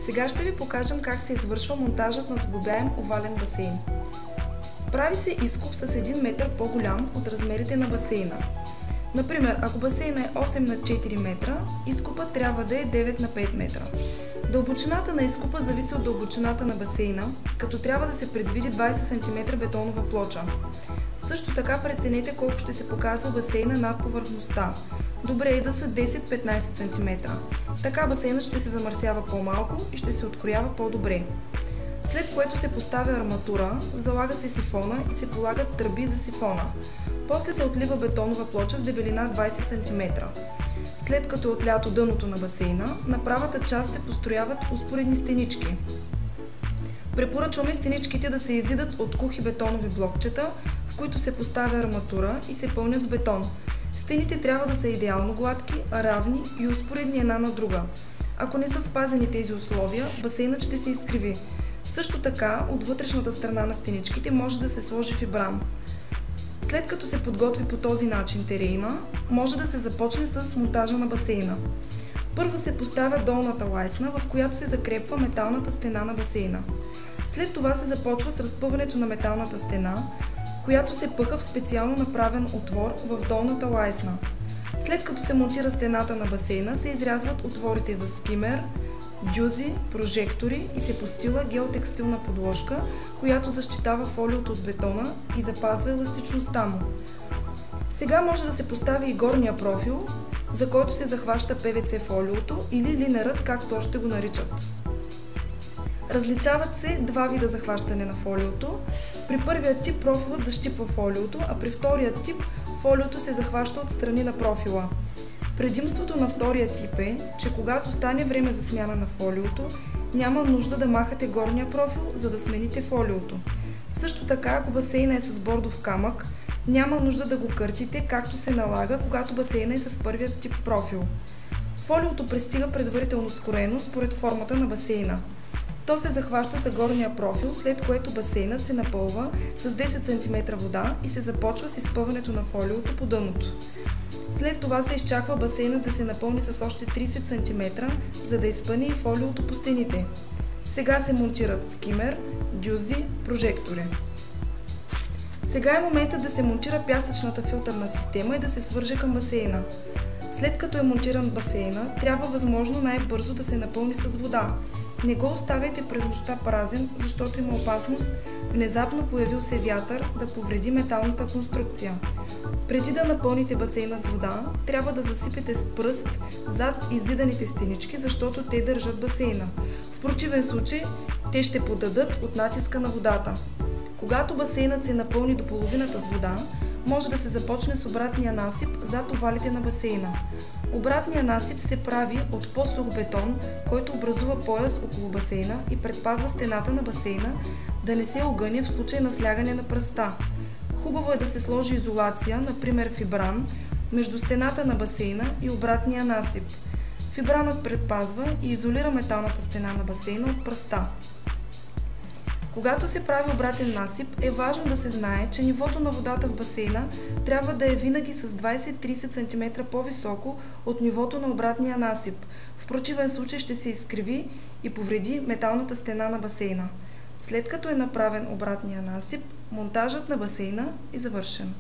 Сега ще ви покажем как се извършва монтажът на сглобяем овален басейн. Прави се изкоп с 1 метър по-голям от размерите на басейна. Например, ако басейна е 8 на 4 метра, изкопът трябва да е 9 на 5 метра. Дълбочината на изкопа зависи от дълбочината на басейна, като трябва да се предвиди 20 см бетонова плоча. Също така преценете колко ще се показва басейна над повърхността. Добре е да са 10-15 см. Така басейнът ще се замърсява по-малко и ще се откроява по-добре. След което се поставя арматура, залага се сифона и се полагат тръби за сифона. После се отлива бетонова плоча с дебелина 20 см. След като е отлято дъното на басейна, на правата част се построяват успоредни стенички. Препоръчваме стеничките да се изидат от кухи бетонови блокчета, в които се поставя арматура и се пълнят с бетон. Стените трябва да са идеално гладки, равни и успоредни една на друга. Ако не са спазени тези условия, басейнът ще се изкриви. Също така, от вътрешната страна на стеничките може да се сложи фибран. След като се подготви по този начин терейна, може да се започне с монтажа на басейна. Първо се поставя долната лайсна, в която се закрепва металната стена на басейна. След това се започва с разпъването на металната стена, която се пъха в специално направен отвор в долната лайсна. След като се монтира стената на басейна, се изрязват отворите за скимер, дюзи, прожектори и се постила геотекстилна подложка, която защитава фолиото от бетона и запазва еластичността му. Сега може да се постави и горния профил, за който се захваща ПВЦ фолиото или линерът, както още го наричат. Различават се два вида захващане на фолиото. При първия тип профилът защипва фолиото, а при втория тип фолиото се захваща от страни на профила. Предимството на втория тип е, че когато стане време за смяна на фолиото, няма нужда да махате горния профил, за да смените фолиото. Също така, ако басейна е с бордов камък, няма нужда да го къртите, както се налага, когато басейна е с първият тип профил. Фолиото пристига предварително скорено според формата на басейна. То се захваща за горния профил, след което басейнът се напълва с 10 см вода и се започва с изпъването на фолиото по дъното. След това се изчаква басейнът да се напълни с още 30 см, за да изпъне и фолиото по стените. Сега се монтират скимер, дюзи, прожектори. Сега е моментът да се монтира пясъчната филтърна система и да се свърже към басейна. След като е монтиран басейна, трябва възможно най-бързо да се напълни с вода. Не го оставяйте през нощта празен, защото има опасност внезапно появил се вятър да повреди металната конструкция. Преди да напълните басейна с вода, трябва да засипете с пръст зад изиданите стенички, защото те държат басейна. В противен случай те ще подадат от натиска на водата. Когато басейнът се напълни до половината с вода, може да се започне с обратния насип зад овалите на басейна. Обратният насип се прави от по-сух бетон, който образува пояс около басейна и предпазва стената на басейна да не се огъне в случай на слягане на пръста. Хубаво е да се сложи изолация, например фибран, между стената на басейна и обратния насип. Фибранът предпазва и изолира металната стена на басейна от пръста. Когато се прави обратен насип, е важно да се знае, че нивото на водата в басейна трябва да е винаги с 20-30 см по-високо от нивото на обратния насип. В противен случай ще се изкриви и повреди металната стена на басейна. След като е направен обратния насип, монтажът на басейна е завършен.